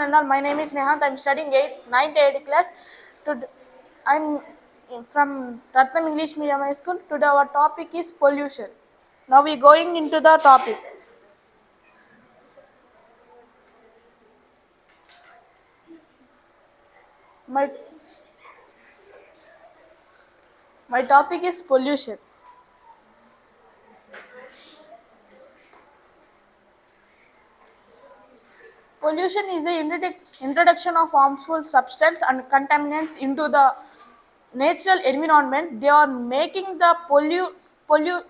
and all. My name is Nehantha. I'm studying 9th 8th class. I'm from Ratnam English Medium High School. Today our topic is pollution. Now we're going into the topic. My my topic is pollution. Pollution is the introduction of harmful substance and contaminants into the natural environment. They are making the pollu, pollu,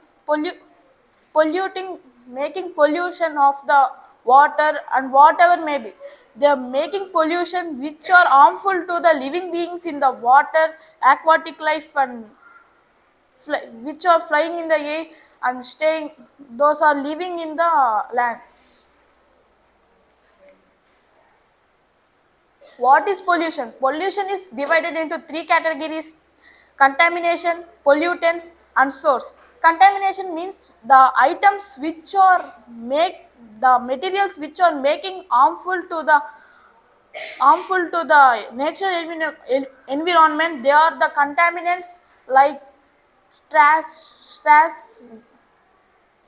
polluting, making pollution of the water and whatever may be. They are making pollution which are harmful to the living beings in the water, aquatic life, and which are flying in the air and staying. Those are living in the land. What is pollution? Pollution is divided into three categories: contamination, pollutants, and source. Contamination means the items which are make the materials which are making harmful to the natural environment. They are the contaminants like stress,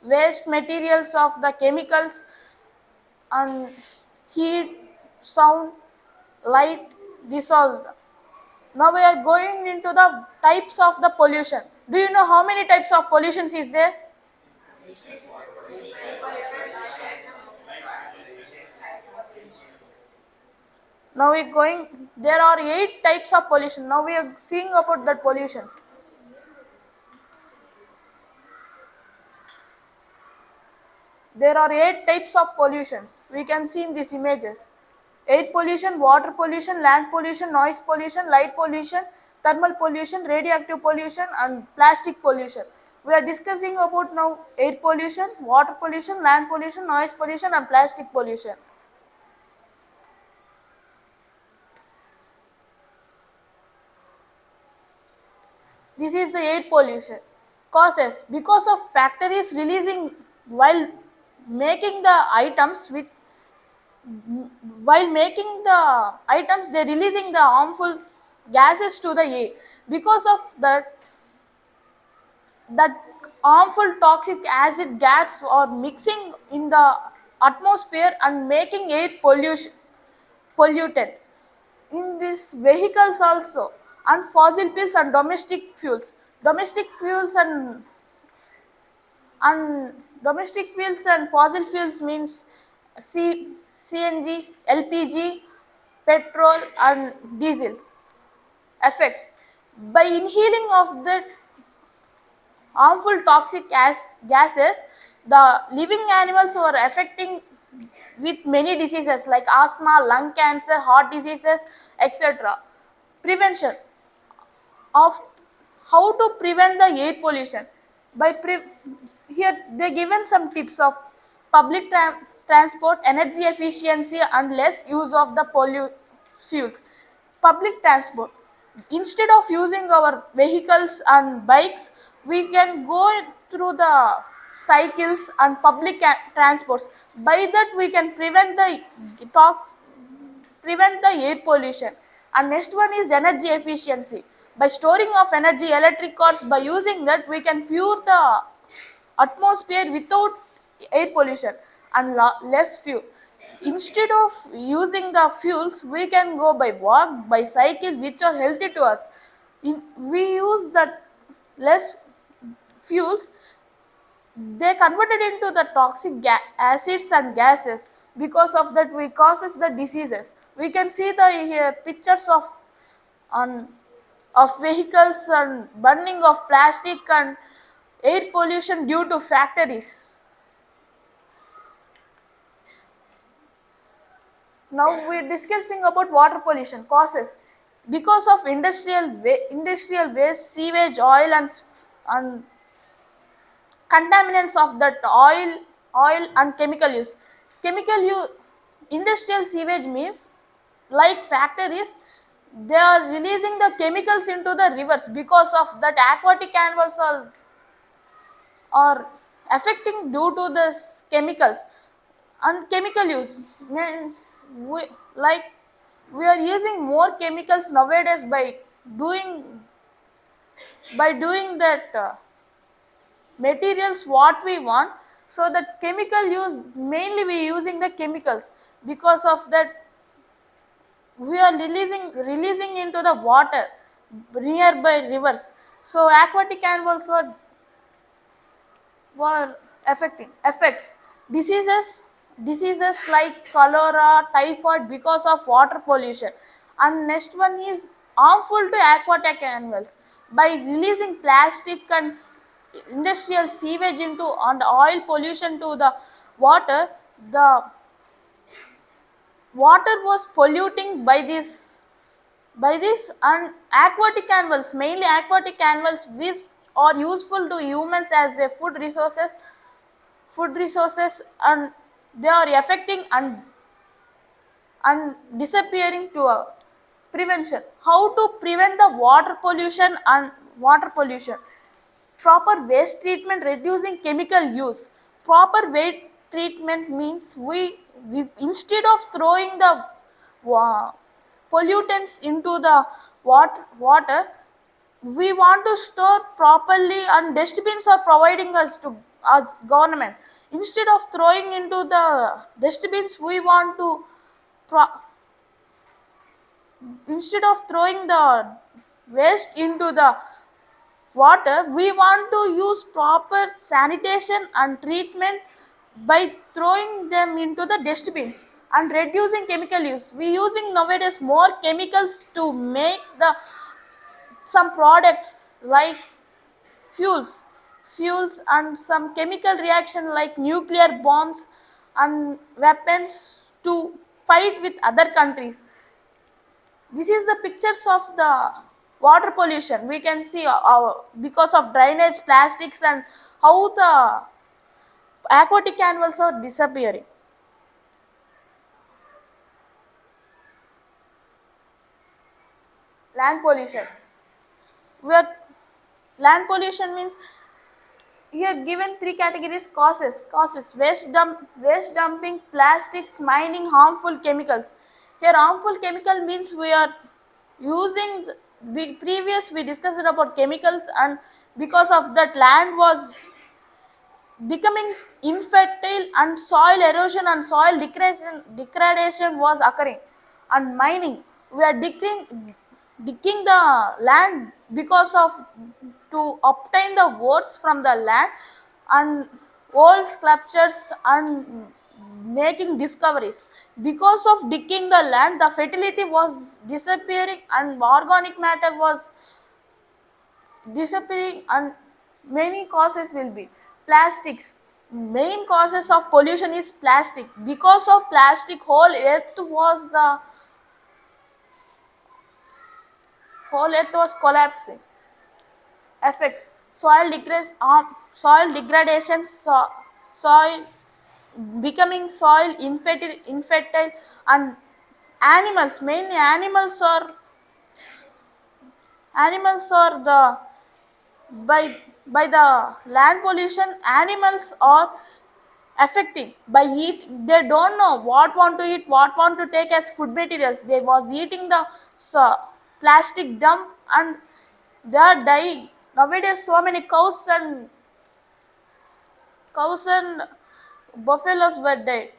waste materials of the chemicals, and heat, sound, light. This all. Now we are going into the types of the pollution. Do you know how many types of pollutions is there? Now we going. There are 8 types of pollution. Now we are seeing about the pollutions. There are 8 types of pollutions. We can see in these images. Air pollution, water pollution, land pollution, noise pollution, light pollution, thermal pollution, radioactive pollution, and plastic pollution. We are discussing about now air pollution, water pollution, land pollution, noise pollution, and plastic pollution. This is the air pollution. Causes because of factories releasing while making the items with while making the items they're releasing the harmful gases to the air. Because of that harmful toxic acid gas are mixing in the atmosphere and making air polluted in these vehicles also, and fossil fuels and domestic fuels and fossil fuels means CNG, LPG, petrol, and diesels effects. By inhaling of the harmful toxic gases, the living animals were affecting with many diseases like asthma, lung cancer, heart diseases, etc. Prevention of how to prevent the air pollution. Here they given some tips of public transport, energy efficiency, and less use of the fuels. Public transport, instead of using our vehicles and bikes, we can go through the cycles and public transports. By that we can prevent the air pollution. And next one is energy efficiency. By storing of energy, electric cars, by using that we can pure the atmosphere without air pollution and less fuel. Instead of using the fuels, we can go by walk, by cycle, which are healthy to us. We use that less fuels, they converted into the toxic acids and gases. Because of that we causes the diseases. We can see the pictures on of vehicles and burning of plastic and air pollution due to factories. Now we are discussing about water pollution causes. Because of industrial waste, sewage, oil, and contaminants of that oil and chemical use. Chemical use, industrial sewage means like factories, they are releasing the chemicals into the rivers. Because of that aquatic animals are affecting due to this chemicals. And chemical use means Like we are using more chemicals nowadays doing doing that materials what we want. So the chemical use, mainly we using the chemicals, because of that we are releasing into the water nearby rivers. So aquatic animals were affecting effects diseases like cholera, typhoid, because of water pollution. And next one is harmful to aquatic animals by releasing plastic and industrial sewage into and oil pollution to the water. The water was polluting by this, and aquatic animals, mainly aquatic animals, which are useful to humans as a food resources, and they are affecting and disappearing to a prevention. How to prevent the water pollution? Proper waste treatment, reducing chemical use. Proper waste treatment means we instead of throwing the wa- pollutants into the water, we want to store properly, and dustbins are providing us to as government. Instead of throwing into the dustbins, we want to pro- instead of throwing the waste into the water, we want to use proper sanitation and treatment by throwing them into the dustbins and reducing chemical use. We using nowadays more chemicals to make the some products like fuels and some chemical reaction like nuclear bombs and weapons to fight with other countries. This is the pictures of the water pollution. We can see because of drainage, plastics, and how the aquatic animals are disappearing. Land pollution. Where land pollution means, here given three categories: causes waste dumping, plastics, mining, harmful chemicals. Here harmful chemical means we are using previous we discussed about chemicals, and because of that land was becoming infertile, and soil erosion and soil degradation was occurring. And mining, we are digging the land because of to obtain the votes from the land, and old sculptures and making discoveries. Because of digging the land, the fertility was disappearing and organic matter was disappearing, and many causes will be plastics. Main causes of pollution is plastic. Because of plastic, whole earth was collapsing. Effects: soil degradation, soil becoming soil infertile, and animals, mainly animals are the by the land pollution. Animals are affecting by eat, they don't know what want to eat, what want to take as food materials. They was eating the plastic dump, and they are dying nowadays. So many cows and buffaloes were dead.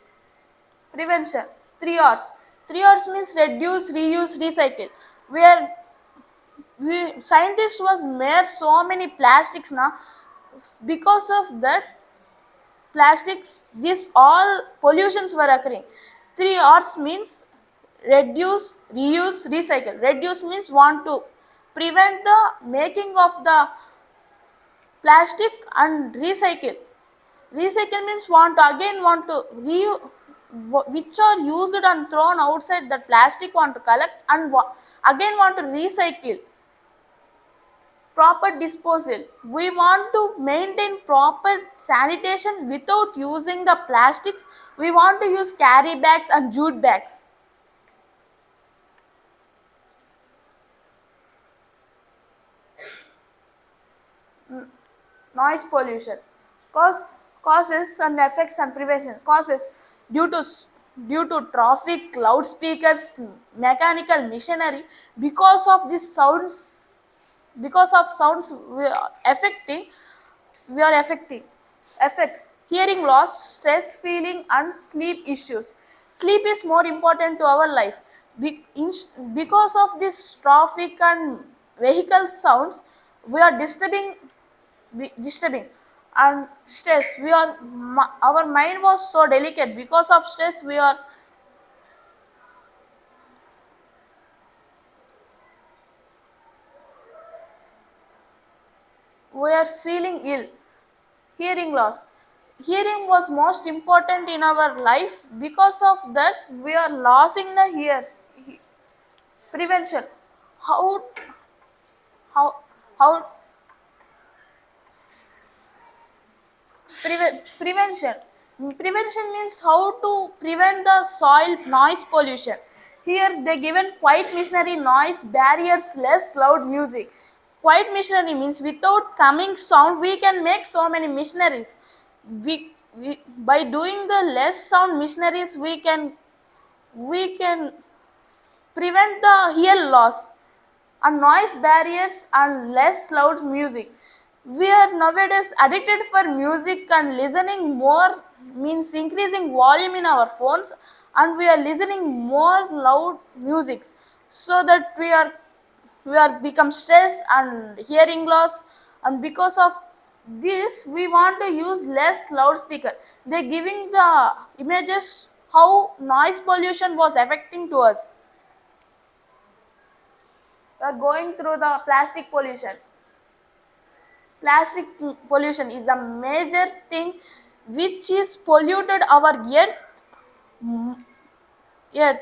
Prevention: 3 R's. 3 R's means reduce, reuse, recycle. Where we scientists was made so many plastics now. Because of that plastics, this all pollutions were occurring. 3 R's means reduce, reuse, recycle. Reduce means want to prevent the making of the plastic, and recycle means want to which are used and thrown outside, that plastic want to collect and again want to recycle. Proper disposal, we want to maintain proper sanitation without using the plastics. We want to use carry bags and jute bags. Noise pollution. Cause Causes and effects and prevention. Causes: due to due to traffic, loudspeakers, mechanical machinery. Because of these sounds, because of sounds we are affecting, we are affecting effects hearing loss, stress feeling, and sleep issues. Sleep is more important to our life. Because of this traffic and vehicle sounds, we are disturbing and stress. Our mind was so delicate. Because of stress, we are feeling ill. Hearing loss. Hearing was most important in our life. Because of that, we are losing the ear. Prevention. How how how prevention. Prevention means how to prevent the soil noise pollution. Here they given quiet machinery, noise barriers, less loud music. Quiet machinery means without coming sound we can make so many machineries. We by doing the less sound machineries we can prevent the hear loss and noise barriers and less loud music. We are nowadays addicted for music and listening more means increasing volume in our phones, and we are listening more loud musics, so that we are become stressed and hearing loss. And because of this we want to use less loudspeaker. They giving the images how noise pollution was affecting to us. We are going through the plastic pollution. Plastic pollution is a major thing which is polluted our earth.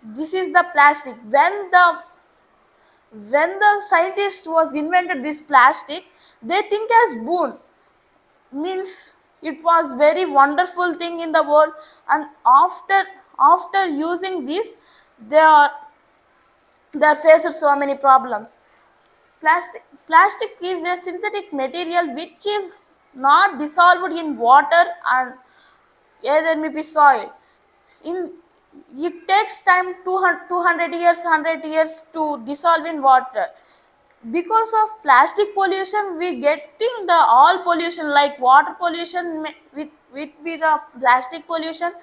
This is the plastic. When the scientist was invented this plastic, they think as boon, means it was very wonderful thing in the world. And after using this, they are they are faced so many problems. Plastic is a synthetic material which is not dissolved in water and either may be soil. In it takes time 200 years, 100 years to dissolve in water. Because of plastic pollution, we getting the all pollution like water pollution with be the plastic pollution.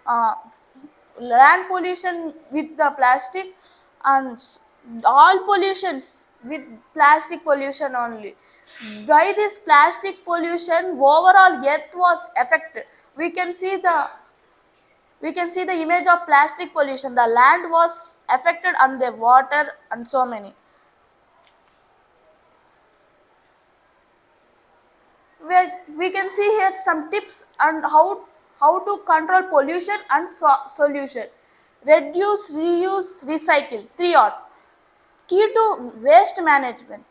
Uh, Land pollution with the plastic, and all pollutions with plastic pollution only. By this plastic pollution overall earth was affected. We can see the image of plastic pollution. The land was affected and the water and so many. We can see here some tips on how to control pollution and solution. Reduce, reuse, recycle, 3 R's. Key to waste management.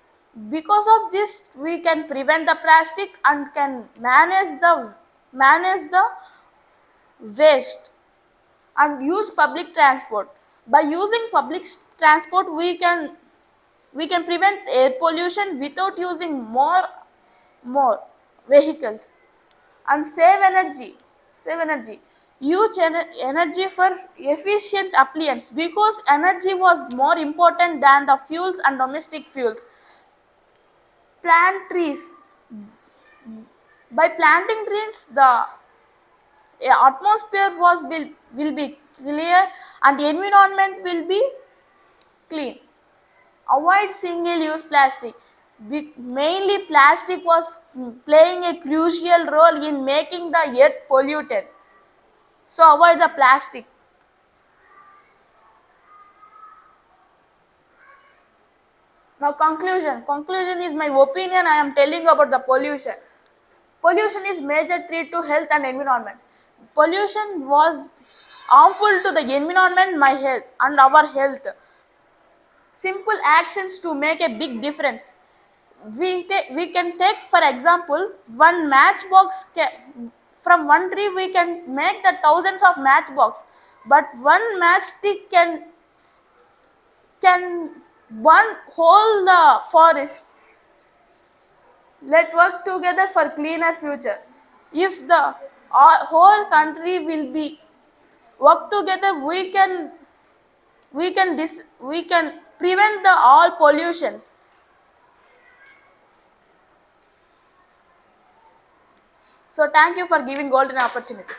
Because of this we can prevent the plastic and can manage the waste. And use public transport. By using public transport we can prevent air pollution without using more vehicles. And save energy. Use energy for efficient appliance, because energy was more important than the fuels and domestic fuels. Plant trees. By planting trees, the atmosphere will be clear and environment will be clean. Avoid single use plastic. Mainly plastic was playing a crucial role in making the earth polluted. So avoid the plastic. Now conclusion is my opinion. I am telling about the pollution. Pollution is major threat to health and environment. Pollution was harmful to the environment, my health and our health. Simple actions to make a big difference. We can take for example one matchbox. From one tree we can make the thousands of matchbox, but one matchstick can burn whole the forest. Let work together for cleaner future. If the whole country will be work together, we can prevent the all pollutions. So thank you for giving golden opportunity.